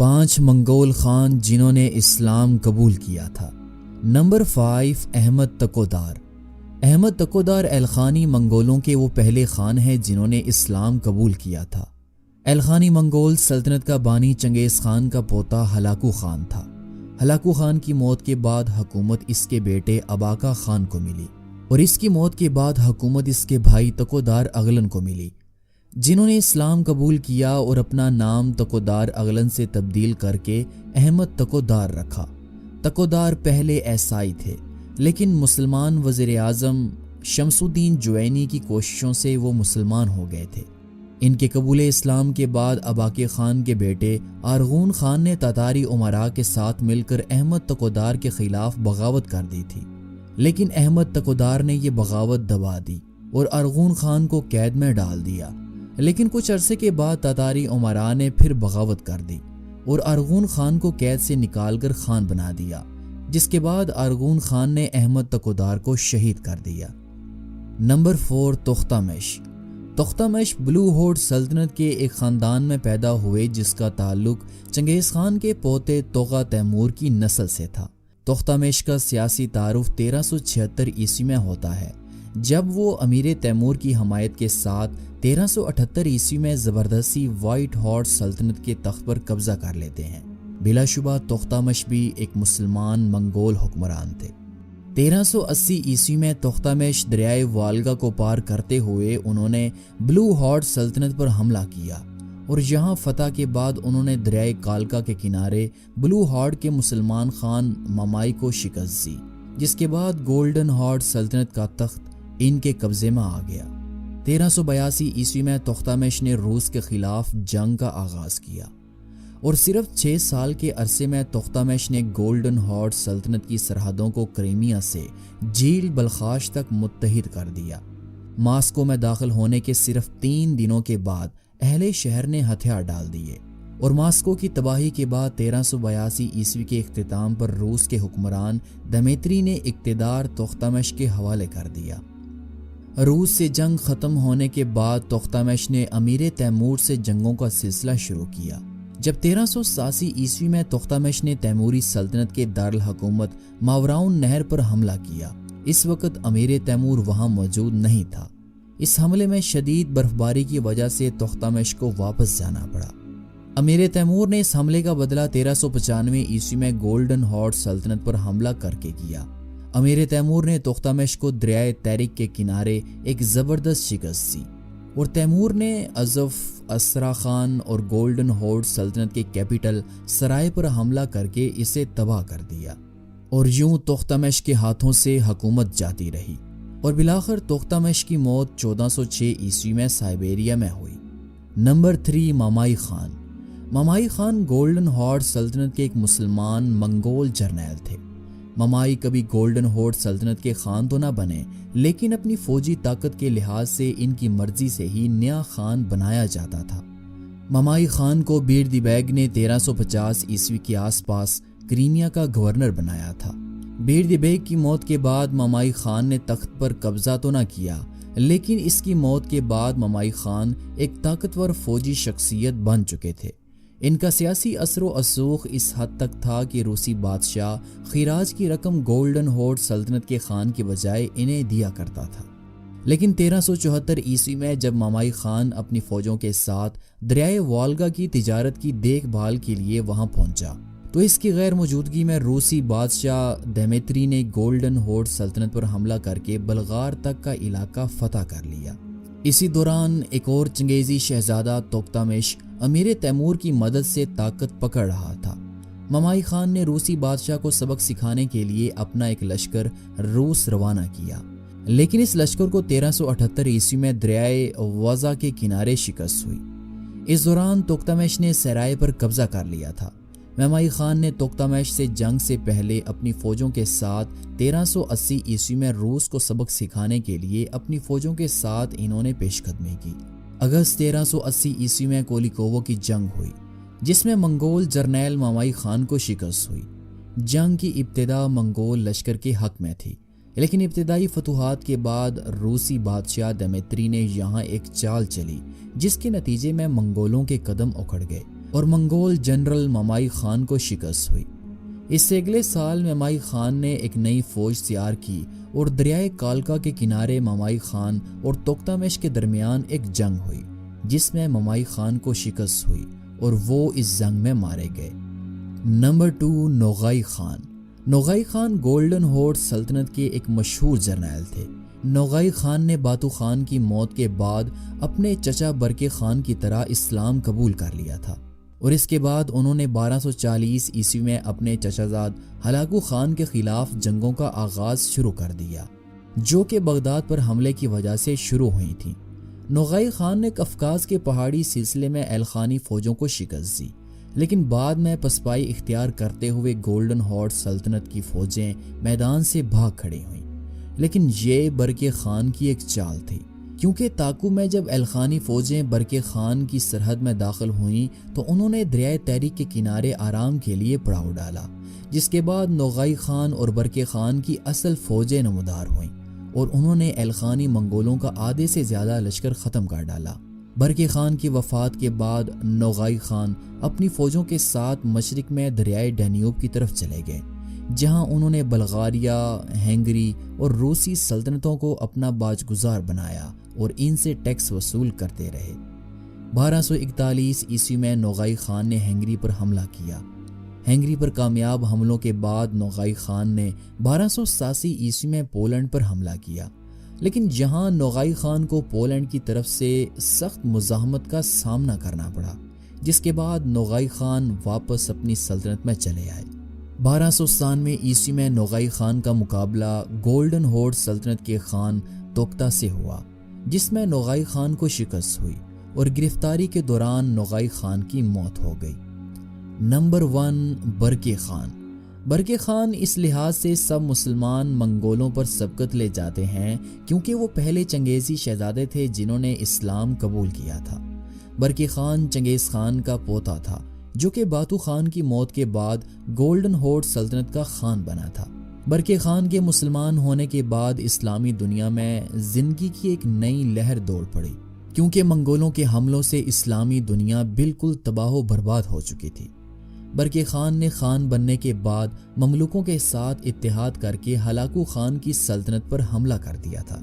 5 منگول خان جنہوں نے اسلام قبول کیا تھا۔ نمبر 5، احمد تکودار۔ احمد تکودار ایلخانی منگولوں کے وہ پہلے خان ہیں جنہوں نے اسلام قبول کیا تھا۔ ایلخانی منگول سلطنت کا بانی چنگیز خان کا پوتا ہلاکو خان تھا۔ ہلاکو خان کی موت کے بعد حکومت اس کے بیٹے اباکا خان کو ملی اور اس کی موت کے بعد حکومت اس کے بھائی تکودار اغلن کو ملی، جنہوں نے اسلام قبول کیا اور اپنا نام تکودار اغلن سے تبدیل کر کے احمد تکودار رکھا۔ تکودار پہلے عیسائی تھے، لیکن مسلمان وزیر اعظم شمس الدین جوینی کی کوششوں سے وہ مسلمان ہو گئے تھے۔ ان کے قبول اسلام کے بعد اباکے خان کے بیٹے ارغون خان نے تاتاری امراء کے ساتھ مل کر احمد تکودار کے خلاف بغاوت کر دی تھی، لیکن احمد تکودار نے یہ بغاوت دبا دی اور ارغون خان کو قید میں ڈال دیا۔ لیکن کچھ عرصے کے بعد تاتاری امراء نے پھر بغاوت کر دی اور ارغون خان کو قید سے نکال کر خان بنا دیا، جس کے بعد ارغون خان نے احمد تکودار کو شہید کر دیا۔ نمبر 4، تختامش۔ تختامش بلو ہوڈ سلطنت کے ایک خاندان میں پیدا ہوئے جس کا تعلق چنگیز خان کے پوتے توغا تیمور کی نسل سے تھا۔ تختامش کا سیاسی تعارف 1376 عیسوی میں ہوتا ہے، جب وہ امیر تیمور کی حمایت کے ساتھ 1378 عیسوی میں زبردستی وائٹ ہارس سلطنت کے تخت پر قبضہ کر لیتے ہیں۔ بلا شبہ تختامش بھی ایک مسلمان منگول حکمران تھے۔ 1380 عیسوی میں تختامش دریائے والگا کو پار کرتے ہوئے انہوں نے بلو ہارس سلطنت پر حملہ کیا اور یہاں فتح کے بعد انہوں نے دریائے کالکا کے کنارے بلو ہارڈ کے مسلمان خان مامائی کو شکست دی، جس کے بعد گولڈن ہارڈ سلطنت کا تخت ان کے قبضے میں آ گیا۔ 1382 عیسوی میں تختامش نے روس کے خلاف جنگ کا آغاز کیا اور صرف 6 سال کے عرصے میں تختامش نے گولڈن ہارڈ سلطنت کی سرحدوں کو کریمیا سے جھیل بلخاش تک متحد کر دیا۔ ماسکو میں داخل ہونے کے صرف 3 دنوں کے بعد اہل شہر نے ہتھیار ڈال دیے اور ماسکو کی تباہی کے بعد 1382 عیسوی کے اختتام پر روس کے حکمران دمیتری نے اقتدار تختامش کے حوالے کر دیا۔ روس سے جنگ ختم ہونے کے بعد تختامش نے امیر تیمور سے جنگوں کا سلسلہ شروع کیا۔ جب 1387 عیسوی میں تختامش نے تیموری سلطنت کے دارالحکومت ماوراؤن نہر پر حملہ کیا، اس وقت امیر تیمور وہاں موجود نہیں تھا۔ اس حملے میں شدید برفباری کی وجہ سے تختامش کو واپس جانا پڑا۔ امیر تیمور نے اس حملے کا بدلہ 1395 عیسوی میں گولڈن ہارڈ سلطنت پر حملہ کر کے کیا۔ امیر تیمور نے تختامش کو دریائے تیرک کے کنارے ایک زبردست شکست دی اور تیمور نے ازف، استراخان اور گولڈن ہارڈ سلطنت کے کیپٹل سرائے پر حملہ کر کے اسے تباہ کر دیا اور یوں تختامش کے ہاتھوں سے حکومت جاتی رہی اور بالآخر تختامش کی موت 1406 عیسوی میں سائبیریا میں ہوئی۔ Number 3، Mamai Khan. Mamai Khan Golden Horde سلطنت کے ایک مسلمان منگول جرنیل تھے۔ مامائی کبھی گولڈن ہارڈ سلطنت کے خان تو نہ بنے، لیکن اپنی فوجی طاقت کے لحاظ سے ان کی مرضی سے ہی نیا خان بنایا جاتا تھا۔ مامائی خان کو بیردی بیگ نے 1350 عیسوی کے آس پاس کریمیا کا گورنر بنایا تھا۔ بیردی بیگ کی موت کے بعد مامائی خان نے تخت پر قبضہ تو نہ کیا، لیکن اس کی موت کے بعد مامائی خان ایک طاقتور فوجی شخصیت بن چکے تھے۔ ان کا سیاسی اثر و رسوخ اس حد تک تھا کہ روسی بادشاہ خراج کی رقم گولڈن ہارڈ سلطنت کے خان کی بجائے انہیں دیا کرتا تھا۔ لیکن 1374 عیسوی میں جب مامائی خان اپنی فوجوں کے ساتھ دریائے والگا کی تجارت کی دیکھ بھال کے لیے وہاں پہنچا تو اس کی غیر موجودگی میں روسی بادشاہ دمیتری نے گولڈن ہارڈ سلطنت پر حملہ کر کے بلغار تک کا علاقہ فتح کر لیا۔ اسی دوران ایک اور چنگیزی شہزادہ تختامش امیر تیمور کی مدد سے طاقت پکڑ رہا تھا۔ مامائی خان نے روسی بادشاہ کو سبق سکھانے کے لیے اپنا ایک لشکر روس روانہ کیا، لیکن اس لشکر کو 1378 عیسوی میں دریائے وازا کے کنارے شکست ہوئی۔ اس دوران تختامش نے سرائے پر قبضہ کر لیا تھا۔ مامائی خان نے تختامش سے جنگ سے پہلے اپنی فوجوں کے ساتھ 1380 عیسوی میں روس کو سبق سکھانے کے لیے اپنی فوجوں کے ساتھ انہوں نے پیش قدمی کی۔ اگست 1380 عیسوی میں کولیکوو کی جنگ ہوئی، جس میں منگول جرنیل مامائی خان کو شکست ہوئی۔ جنگ کی ابتدا منگول لشکر کے حق میں تھی، لیکن ابتدائی فتوحات کے بعد روسی بادشاہ دمیتری نے یہاں ایک چال چلی جس کے نتیجے میں منگولوں کے قدم اکھڑ گئے اور منگول جنرل ممائی خان کو شکست ہوئی۔ اس سے اگلے سال ممائی خان نے ایک نئی فوج تیار کی اور دریائے کالکا کے کنارے ممائی خان اور توختامش کے درمیان ایک جنگ ہوئی جس میں ممائی خان کو شکست ہوئی اور وہ اس جنگ میں مارے گئے۔ Number 2، Nogai Khan. Nogai Khan Golden Horde سلطنت کے ایک مشہور جرنیل تھے۔ نوغائی خان نے باتو خان کی موت کے بعد اپنے چچا برکے خان کی طرح اسلام قبول کر لیا تھا، اور اس کے بعد انہوں نے 1240 عیسوی میں اپنے چچا زاد ہلاکو خان کے خلاف جنگوں کا آغاز شروع کر دیا، جو کہ بغداد پر حملے کی وجہ سے شروع ہوئی تھیں۔ نوغائی خان نے قفقاز کے پہاڑی سلسلے میں الخانی فوجوں کو شکست دی، لیکن بعد میں پسپائی اختیار کرتے ہوئے گولڈن ہارس سلطنت کی فوجیں میدان سے بھاگ کھڑی ہوئیں۔ لیکن یہ برکے خان کی ایک چال تھی، کیونکہ تاکو میں جب الخانی فوجیں برکے خان کی سرحد میں داخل ہوئیں تو انہوں نے دریائے تحریک کے کنارے آرام کے لیے پڑاؤ ڈالا، جس کے بعد نوغائی خان اور برکے خان کی اصل فوجیں نمودار ہوئیں اور انہوں نے الخانی منگولوں کا آدھے سے زیادہ لشکر ختم کر ڈالا۔ برکے خان کی وفات کے بعد نوغائی خان اپنی فوجوں کے ساتھ مشرق میں دریائے ڈینیوب کی طرف چلے گئے، جہاں انہوں نے بلغاریہ، ہنگری اور روسی سلطنتوں کو اپنا باج گزار بنایا اور ان سے ٹیکس وصول کرتے رہے۔ 1241 عیسوی میں نوغائی خان نے ہنگری پر حملہ کیا۔ ہنگری پر کامیاب حملوں کے بعد نوغائی خان نے 1287 عیسوی میں پولینڈ پر حملہ کیا، لیکن جہاں نوغائی خان کو پولینڈ کی طرف سے سخت مزاحمت کا سامنا کرنا پڑا، جس کے بعد نوغائی خان واپس اپنی سلطنت میں چلے آئے۔ 1297 عیسوی میں نوغائی خان کا مقابلہ گولڈن ہورس سلطنت کے خان توختہ سے ہوا، جس میں نوغائی خان کو شکست ہوئی اور گرفتاری کے دوران نوغائی خان کی موت ہو گئی۔ نمبر 1، برکے خان۔ برکے خان اس لحاظ سے سب مسلمان منگولوں پر سبقت لے جاتے ہیں کیونکہ وہ پہلے چنگیزی شہزادے تھے جنہوں نے اسلام قبول کیا تھا۔ برکے خان چنگیز خان کا پوتا تھا، جو کہ باتو خان کی موت کے بعد گولڈن ہورس سلطنت کا خان بنا تھا۔ برکے خان کے مسلمان ہونے کے بعد اسلامی دنیا میں زندگی کی ایک نئی لہر دوڑ پڑی، کیونکہ منگولوں کے حملوں سے اسلامی دنیا بالکل تباہ و برباد ہو چکی تھی۔ برکے خان نے خان بننے کے بعد مملوکوں کے ساتھ اتحاد کر کے ہلاکو خان کی سلطنت پر حملہ کر دیا تھا۔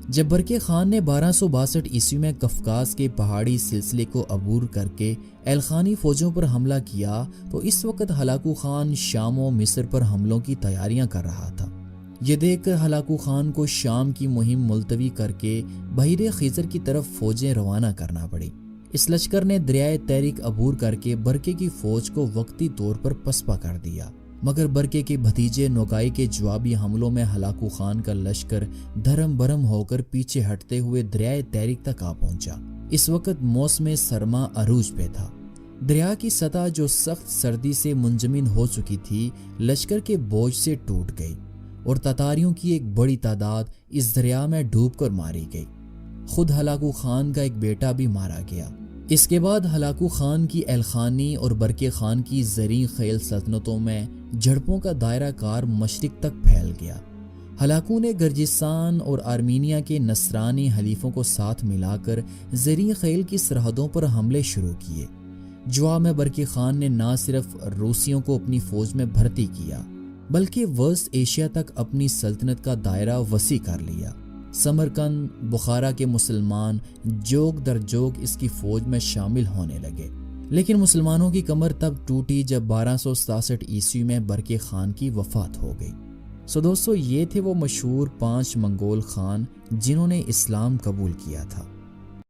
جب برکے خان نے 1262 عیسوی میں قفقاز کے پہاڑی سلسلے کو عبور کر کے الخانی فوجوں پر حملہ کیا تو اس وقت ہلاکو خان شام و مصر پر حملوں کی تیاریاں کر رہا تھا۔ یہ دیکھ کر ہلاکو خان کو شام کی مہم ملتوی کر کے بحیرہ خزر کی طرف فوجیں روانہ کرنا پڑی۔ اس لشکر نے دریائے تحریک عبور کر کے برکے کی فوج کو وقتی طور پر پسپا کر دیا، مگر برکے کے بھتیجے نوگائی کے جوابی حملوں میں ہلاکو خان کا لشکر دھرم برم ہو کر پیچھے ہٹتے ہوئے دریائے تحریک تک آ پہنچا۔ اس وقت موسم سرما عروج پہ تھا۔ دریا کی سطح جو سخت سردی سے منجمد ہو چکی تھی لشکر کے بوجھ سے ٹوٹ گئی اور تاتاریوں کی ایک بڑی تعداد اس دریا میں ڈوب کر ماری گئی۔ خود ہلاکو خان کا ایک بیٹا بھی مارا گیا۔ اس کے بعد ہلاکو خان کی الخانی اور برکے خان کی زرعی خیل سلطنتوں میں جھڑپوں کا دائرہ کار مشرق تک پھیل گیا۔ ہلاکو نے گرجستان اور آرمینیا کے نصرانی حلیفوں کو ساتھ ملا کر زرعی خیل کی سرحدوں پر حملے شروع کیے۔ جواب میں برکے خان نے نہ صرف روسیوں کو اپنی فوج میں بھرتی کیا بلکہ وسط ایشیا تک اپنی سلطنت کا دائرہ وسیع کر لیا۔ سمرقند، بخارا کے مسلمان جوگ در جوگ اس کی فوج میں شامل ہونے لگے، لیکن مسلمانوں کی کمر تب ٹوٹی جب 1267 عیسوی میں برکے خان کی وفات ہو گئی۔ دوستو، یہ تھے وہ مشہور 5 منگول خان جنہوں نے اسلام قبول کیا تھا۔